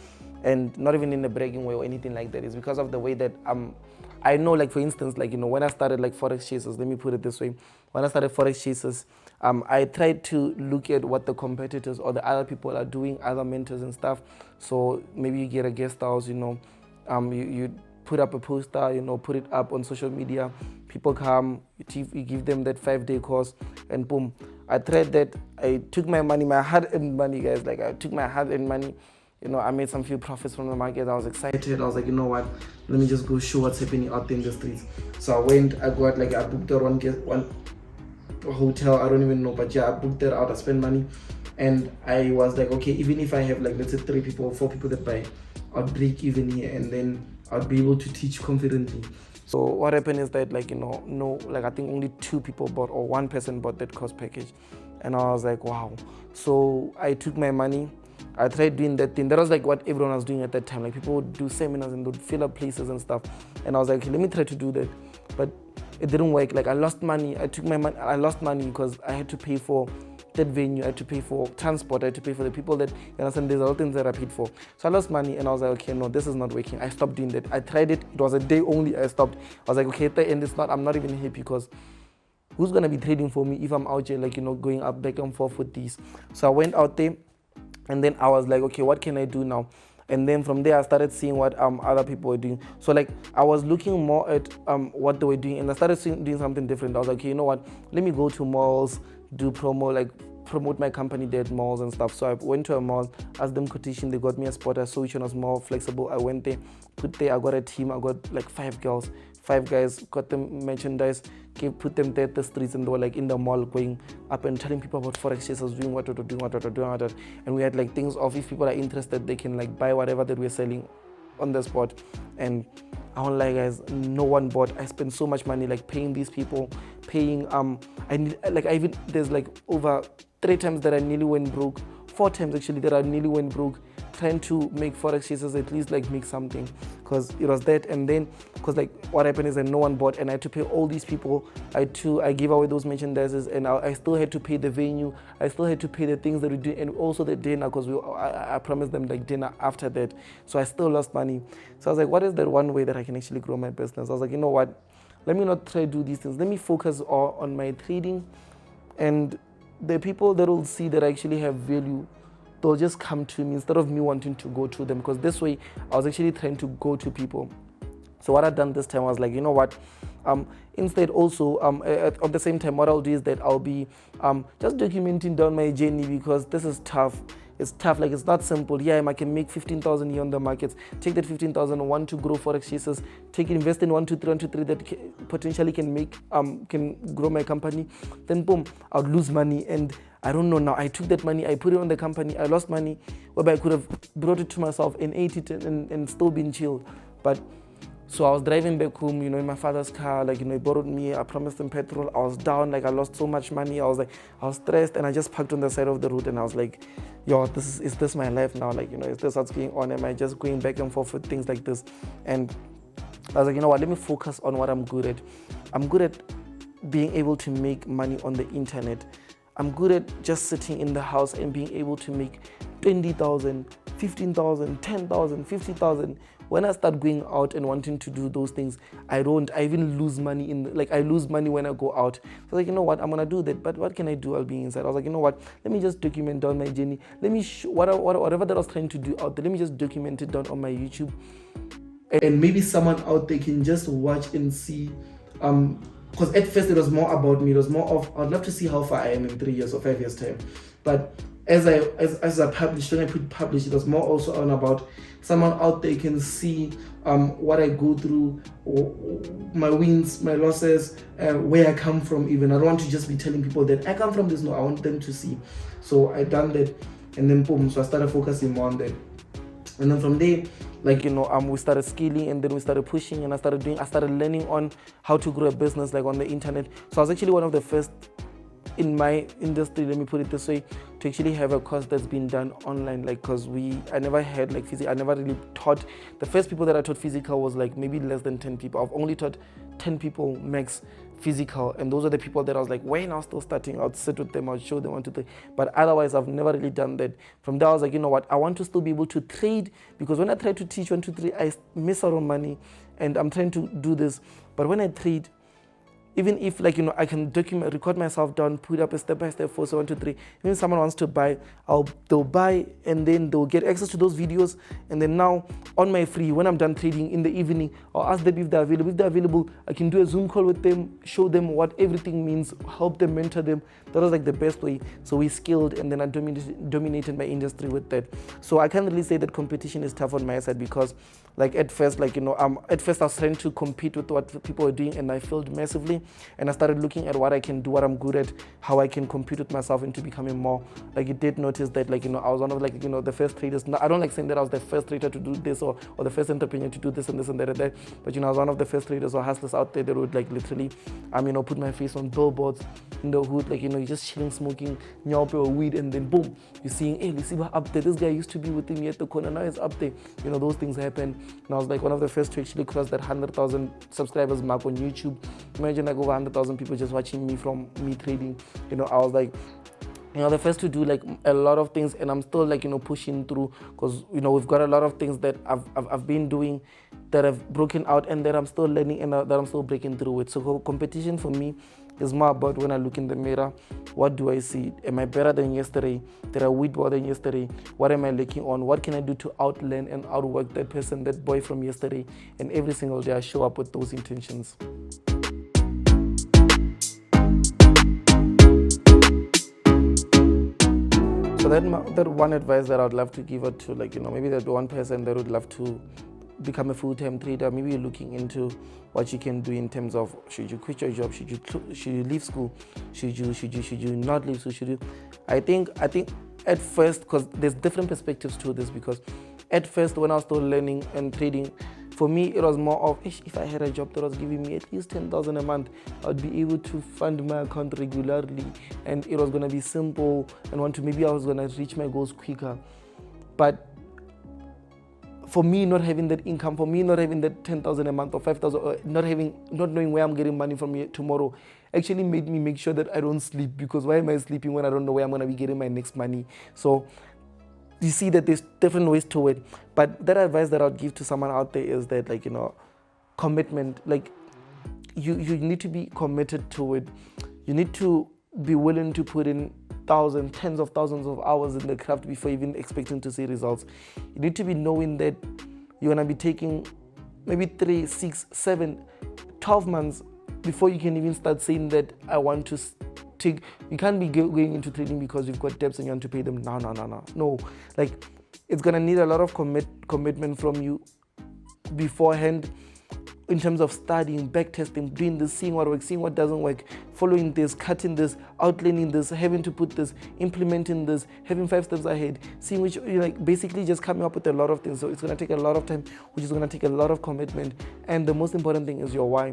and not even in a bragging way or anything like that. It's because of the way that I know, like, for instance, like, when I started, like, Forex Chasers, let me put it this way. When I started Forex Chasers, I tried to look at what the competitors or the other people are doing, other mentors and stuff. So maybe you get a guest house, you put up a poster, put it up on social media. People come, you give them that 5-day course, and boom. I tried that. I took my money, my hard-earned money, guys. Like, I took my hard-earned money. I made some few profits from the market. I was excited. I was like, you know what? Let me just go show what's happening out there in the streets. So I went, I booked one hotel. I don't even know, but yeah, I booked that out. I spent money. And I was like, okay, even if I have like, let's say 3 people or 4 people that buy, I'll break even here, and then I'll be able to teach confidently. So what happened is that, like, like I think only 2 people bought, or 1 person bought that course package. And I was like, wow. So I took my money, I tried doing that thing. That was like what everyone was doing at that time. Like, people would do seminars and would fill up places and stuff. And I was like, okay, let me try to do that. But it didn't work. Like, I lost money. I took my money. I lost money because I had to pay for that venue. I had to pay for transport. I had to pay for the people that, you understand, there's a lot of things that I paid for. So I lost money, and I was like, okay, no, this is not working. I stopped doing that. I tried it. It was a day only. I stopped. I was like, okay, at the end, I'm not even happy, because who's going to be trading for me if I'm out here, like, going up back and forth with these? So I went out there, and then I was like, okay, what can I do now? And then from there, I started seeing what other people were doing. So, like, I was looking more at what they were doing, and I started doing something different. I was like, okay, you know what? Let me go to malls, do promo, like promote my company there at malls and stuff. So I went to a mall, asked them quotation, they got me a spot. I saw which one was more flexible. I went there, put there, I got a team, I got like 5 girls, 5 guys, got them merchandise, put them there at the streets, and they were like in the mall going up and telling people about forex chasers, doing what. And we had like things of, if people are interested, they can like buy whatever that we're selling on the spot. And I won't lie, guys, no one bought. I spent so much money like paying these people, there's like over 3 times that I nearly went broke, 4 times actually that I nearly went broke, trying to make forex chasers at least like make something, because it was that. And then because like what happened is that no one bought, and I had to pay all these people. I gave away those merchandises, and I still had to pay the venue. I still had to pay the things that we do, and also the dinner, because I promised them like dinner after that. So I still lost money. So I was like, what is that one way that I can actually grow my business? I was like, you know what, let me not try to do these things. Let me focus on my trading, and the people that will see that I actually have value, they'll just come to me instead of me wanting to go to them, because this way I was actually trying to go to people. So what I've done this time, I was like, you know what, instead also at the same time, what I'll do is that I'll be just documenting down my journey, because this is tough. It's tough, like it's not simple. Yeah, I can make 15,000 here on the markets. Take that 15,000, want to grow forex chasers. Invest in 1, 2, 3 that potentially can grow my company. Then boom, I'll lose money, and I don't know now. I took that money, I put it on the company, I lost money, whereby I could have brought it to myself and ate it and still been chill. But so I was driving back home, in my father's car, like, he borrowed me, I promised him petrol. I was down, like I lost so much money. I was stressed, and I just parked on the side of the road, and I was like, yo, is this my life now? Like, is this what's going on? Am I just going back and forth with things like this? And I was like, you know what, let me focus on what I'm good at. I'm good at being able to make money on the internet. I'm good at just sitting in the house and being able to make 20,000, 15,000, 10,000, 50,000. When I start going out and wanting to do those things, I even lose money I lose money when I go out. So I was like, you know what, I'm gonna do that, but what can I do while being inside? I was like, you know what, let me just document down my journey. Let me whatever that I was trying to do out there, let me just document it down on my YouTube. And maybe someone out there can just watch and see, because at first it was more about me. It was more of, I'd love to see how far I am in 3 years or 5 years time. But as I published, when I publish, it was more also on about someone out there can see what I go through, my wins, my losses, where I come from even. I don't want to just be telling people that I come from this. No, I want them to see. So I done that, and then boom, so I started focusing more on that. And then from there, we started scaling, and then we started pushing, and I started learning on how to grow a business like on the internet. So I was actually one of the first in my industry, let me put it this way, to actually have a course that's been done online, because I never had I never really taught. The first people that I taught physical was like maybe less than 10 people. I've only taught 10 people max physical, and those are the people that I was like, when I was still starting, I'd sit with them, I'd show them 1, 2, 3. But otherwise, I've never really done that. From there, I was like, you know what, I want to still be able to trade, because when I try to teach 1, 2, 3, I miss out on money, and I'm trying to do this. But when I trade, even if I can record myself down, put up a step-by-step for 1, 2, 3. Even if someone wants to buy, they'll buy, and then they'll get access to those videos. And then now on my free, when I'm done trading in the evening, I'll ask them if they're available. If they're available, I can do a Zoom call with them, show them what everything means, help them, mentor them. That was the best way. So we scaled, and then I dominated my industry with that. So I can't really say that competition is tough on my side, because at first I was trying to compete with what people were doing, and I failed massively. training, and I started looking at what I can do, what I'm good at, how I can compete with myself into becoming more. Like, you did notice that, like, I was one of, like, the first traders. No, I don't like saying that I was the first trader to do this, or the first entrepreneur to do this and this and that and that, but I was one of the first traders or hustlers out there that would, like, literally put my face on billboards in the hood, like, you're just chilling, smoking nyope or weed, and then boom, you're seeing, hey, Lesiba up there, this guy used to be with me at the corner, now he's up there. Those things happen. And I was like one of the first to actually cross that 100,000 subscribers mark on YouTube. Imagine, like, over 100,000 people just watching me from me trading. I was like, the first to do, like, a lot of things, and I'm still, like, pushing through, because we've got a lot of things that I've been doing that have broken out, and that I'm still learning, and that I'm still breaking through with. So competition for me is more about, when I look in the mirror, what do I see? Am I better than yesterday? Did I weed more than yesterday? What am I lacking on? What can I do to outlearn and outwork that person, that boy from yesterday? And every single day I show up with those intentions. So that one advice that I would love to give out to, like, maybe that one person that would love to become a full-time trader, maybe you're looking into what you can do in terms of, should you quit your job, should you leave school, should you not leave school, I think at first, because there's different perspectives to this, because at first, when I was still learning and trading, for me it was more of, if I had a job that was giving me at least 10,000 a month, I'd be able to fund my account regularly, and it was going to be simple, and maybe I was going to reach my goals quicker. But for me, not having that income, for me not having that 10,000 a month or 5,000, or not knowing where I'm getting money from tomorrow, actually made me make sure that I don't sleep, because why am I sleeping when I don't know where I'm going to be getting my next money? So you see that there's different ways to it. But that advice that I'd give to someone out there is that, like, commitment. Like, you need to be committed to it. You need to be willing to put in thousands, tens of thousands of hours in the craft before even expecting to see results. You need to be knowing that you're going to be taking maybe 3, 6, 7, 12 months before you can even start saying that I want to take. You can't be going into trading because you've got debts and you want to pay them. No. Like, it's going to need a lot of commitment from you beforehand, in terms of studying, backtesting, doing this, seeing what works, seeing what doesn't work, following this, cutting this, outlining this, having to put this, implementing this, having 5 steps ahead, seeing which, basically just coming up with a lot of things. So it's going to take a lot of time, which is going to take a lot of commitment. And the most important thing is your why.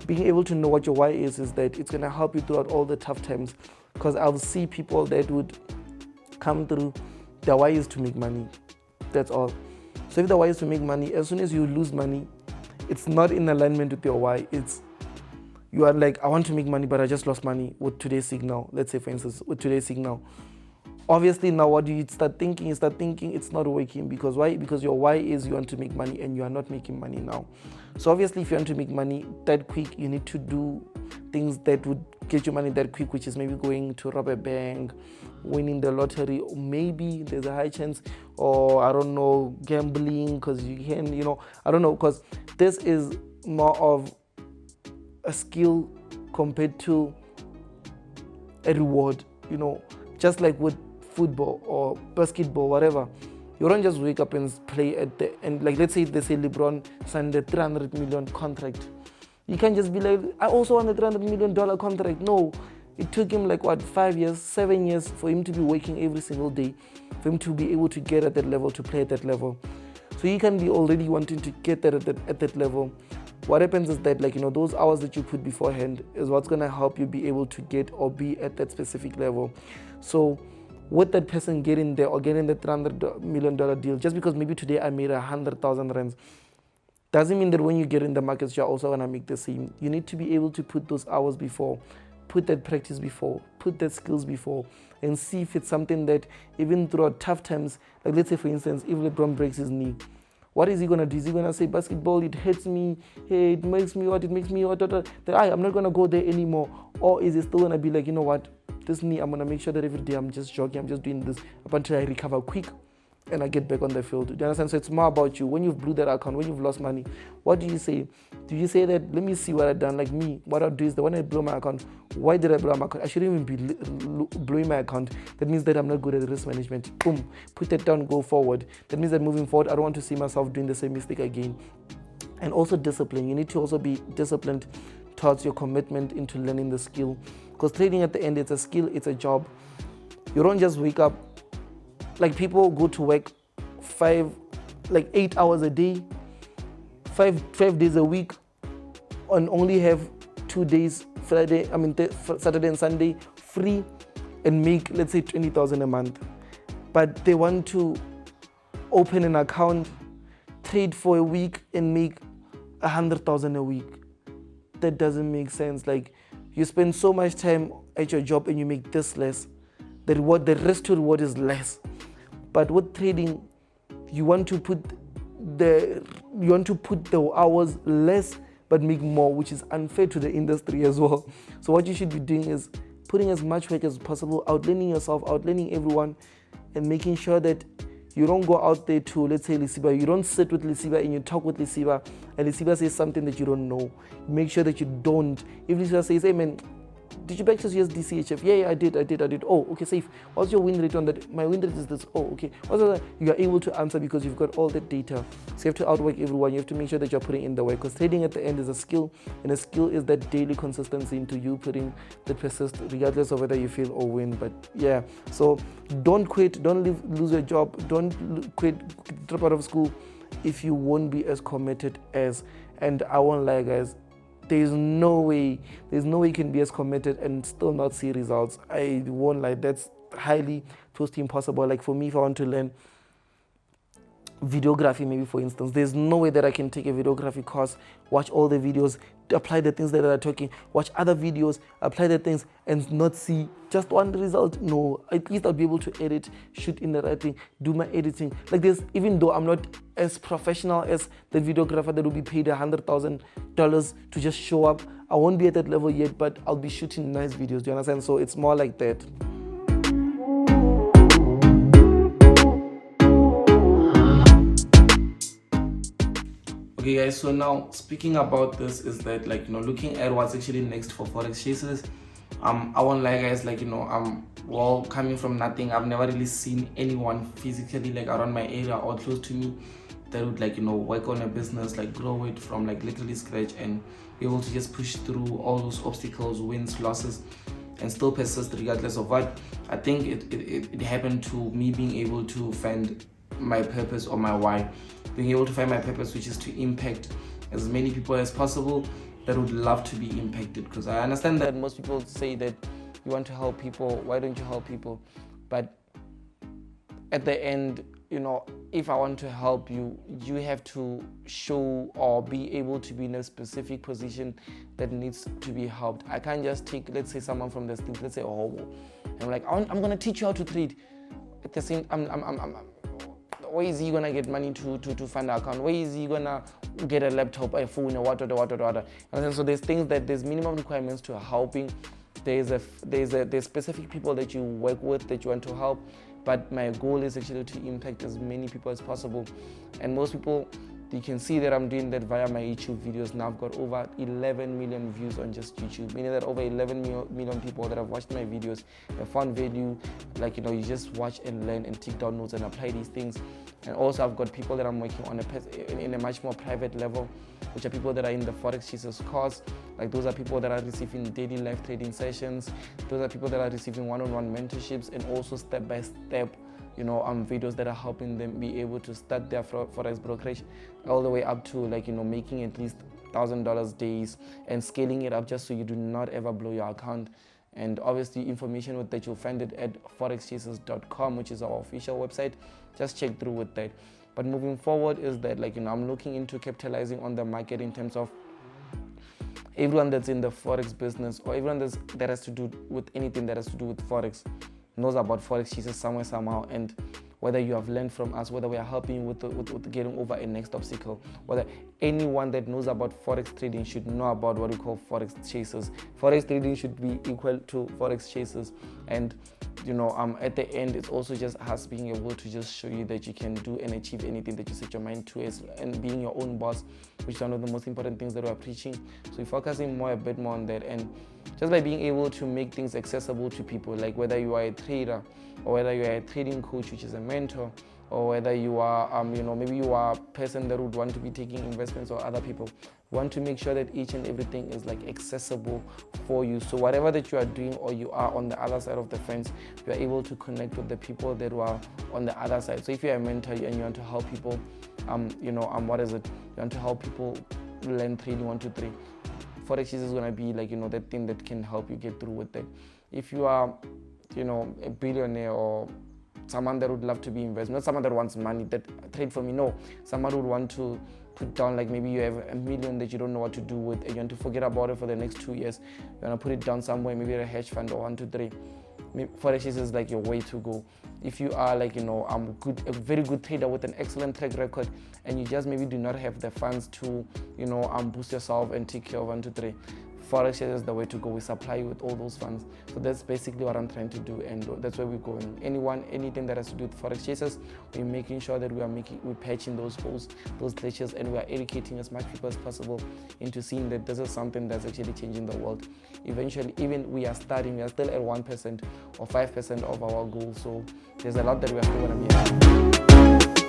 Being able to know what your why is that it's going to help you throughout all the tough times. Because I'll see people that would come through, their why is to make money. That's all. So if the why is to make money, as soon as you lose money, it's not in alignment with your why. You are like, I want to make money, but I just lost money with today's signal. Let's say, for instance, with today's signal. Obviously, now what do you start thinking? You start thinking it's not working. Because why? Because your why is you want to make money, and you are not making money now. So obviously, if you want to make money that quick, you need to do things that would get you money that quick, which is maybe going to rob a bank, winning the lottery, or maybe there's a high chance, or I don't know, gambling, because you can, I don't know, because this is more of a skill compared to a reward, just like with football or basketball, whatever. You don't just wake up and play and like, let's say they say LeBron signed a $300 million contract. You can't just be like, I also want a $300 million contract. No, it took him 5 years, 7 years for him to be working every single day, for him to be able to get at that level, to play at that level. So you can be already wanting to get that at that level. What happens is that, those hours that you put beforehand is what's going to help you be able to get or be at that specific level. So with that person getting there or getting the $300 million deal, just because maybe today I made 100,000 rands, doesn't mean that when you get in the markets, you're also going to make the same. You need to be able to put those hours before, put that practice before, put that skills before, and see if it's something that even throughout tough times, like let's say for instance, if LeBron breaks his knee, what is he going to do? Is he going to say, basketball, it hurts me, hey, it makes me what, I'm not going to go there anymore? Or is he still going to be like, you know what, this knee, I'm going to make sure that every day I'm just jogging, I'm just doing this up until I recover quick and I get back on the field. Do you understand? So it's more about you. When you've blew that account, when you've lost money, what do you say? Do you say that, let me see what I've done? Like me, what I'll do is that when I blow my account, why did I blow my account? I shouldn't even be blowing my account. That means that I'm not good at risk management. Boom, put that down, go forward. That means that moving forward, I don't want to see myself doing the same mistake again. And also discipline. You need to also be disciplined towards your commitment into learning the skill. Because trading at the end, it's a skill, it's a job. You don't just wake up, like people go to work 8 hours a day, five days a week, and only have 2 days, Saturday and Sunday free, and make, let's say, 20,000 a month. But they want to open an account, trade for a week, and make 100,000 a week. That doesn't make sense. Like, you spend so much time at your job and you make this less. The rest to reward is less. But with trading, you want to put the hours less but make more, which is unfair to the industry as well. So what you should be doing is putting as much work as possible, outlining yourself, outlining everyone, and making sure that you don't go out there to, let's say, Lesiba, you don't sit with Lesiba and you talk with Lesiba, and Lesiba says something that you don't know. Make sure that you don't. If Lesiba says, hey man, did you purchase USD CHF? Yeah, I did. Oh, okay, safe. What's your win rate on that? My win rate is this. Oh, okay. What's that? You are able to answer because you've got all the data. So you have to outwork everyone. You have to make sure that you're putting in the work, because trading at the end is a skill, and a skill is that daily consistency into you putting the persist, regardless of whether you fail or win. But yeah, so don't quit. Don't lose your job. Don't quit. Drop out of school if you won't be as committed as. And I won't lie, guys. There's no way you can be as committed and still not see results. I won't lie, that's highly close to impossible. Like for me, if I want to learn videography, maybe for instance, there's no way that I can take a videography course, watch all the videos, apply the things that are talking, watch other videos, apply the things, and not see just one result. No, at least I'll be able to edit, shoot in the right thing, do my editing. Like this, even though I'm not as professional as the videographer that will be paid $100,000 to just show up, I won't be at that level yet, but I'll be shooting nice videos. Do you understand? So it's more like that. Okay guys, so now speaking about this is that, like, looking at what's actually next for Forex chasers, I won't lie guys, like, well, coming from nothing, I've never really seen anyone physically, like, around my area or close to me that would, like, work on a business, like, grow it from, like, literally scratch and be able to just push through all those obstacles, wins, losses, and still persist regardless of what. I think it happened to me being able to find my purpose or my why, being able to find my purpose, which is to impact as many people as possible that would love to be impacted. Because I understand that most people say that you want to help people, why don't you help people? But at the end, if I want to help you, you have to show or be able to be in a specific position that needs to be helped. I can't just take, let's say, someone from the street, let's say, oh, I'm like, I'm going to teach you how to trade. At the same, where is he gonna get money to fund the account? Where is he gonna get a laptop, a phone, or what? And so there's minimum requirements to helping. There's specific people that you work with that you want to help, but my goal is actually to impact as many people as possible. And most people, you can see that I'm doing that via my YouTube videos. Now I've got over 11 million views on just YouTube, meaning that over 11 million people that have watched my videos have found value. Like, you just watch and learn and take down notes and apply these things. And also I've got people that I'm working on in a much more private level, which are people that are in the Forex Chasers course. Like, those are people that are receiving daily live trading sessions. Those are people that are receiving one-on-one mentorships, and also step-by-step videos that are helping them be able to start their Forex brokerage all the way up to, like, making at least $1,000 days and scaling it up, just so you do not ever blow your account. And obviously information with that, you'll find it at forexchasers.com, which is our official website. Just check through with that. But moving forward is that, like, I'm looking into capitalizing on the market in terms of everyone that's in the Forex business, or everyone that has to do with anything that has to do with Forex, knows about Forex chasers somewhere, somehow. And whether you have learned from us, whether we are helping you with getting over a next obstacle, whether anyone that knows about Forex trading should know about what we call Forex chasers. Forex trading should be equal to Forex chasers. And at the end, it's also just us being able to just show you that you can do and achieve anything that you set your mind to, and being your own boss, which is one of the most important things that we're preaching. So we're focusing a bit more on that, and just by being able to make things accessible to people, like whether you are a trader or whether you are a trading coach, which is a mentor, or whether you are, maybe you are a person that would want to be taking investments or other people. We want to make sure that each and everything is like accessible for you. So whatever that you are doing or you are on the other side of the fence, you are able to connect with the people that are on the other side. So if you're a mentor and you want to help people, you want to help people learn trading 1, 2, 3. Forex is going to be like, that thing that can help you get through with that. If you are, a billionaire or someone that would love to be invested, not someone that wants money, that trade for me, no. Someone would want to put down, like maybe you have $1 million that you don't know what to do with, and you want to forget about it for the next 2 years. You want to put it down somewhere, maybe at a hedge fund or 1, 2, 3. Forex is like your way to go. If you are like, a very good trader with an excellent track record, and you just maybe do not have the funds to, boost yourself and take care of 1, 2, 3. Forex is the way to go. We supply you with all those funds. So that's basically what I'm trying to do, and that's where we're going. Anything that has to do with Forex chasers, we're making sure that we're patching those holes, those glitches, and we are educating as much people as possible into seeing that this is something that's actually changing the world. Eventually, even we are still at 1% or 5% of our goal. So there's a lot that we are still going to be able to do.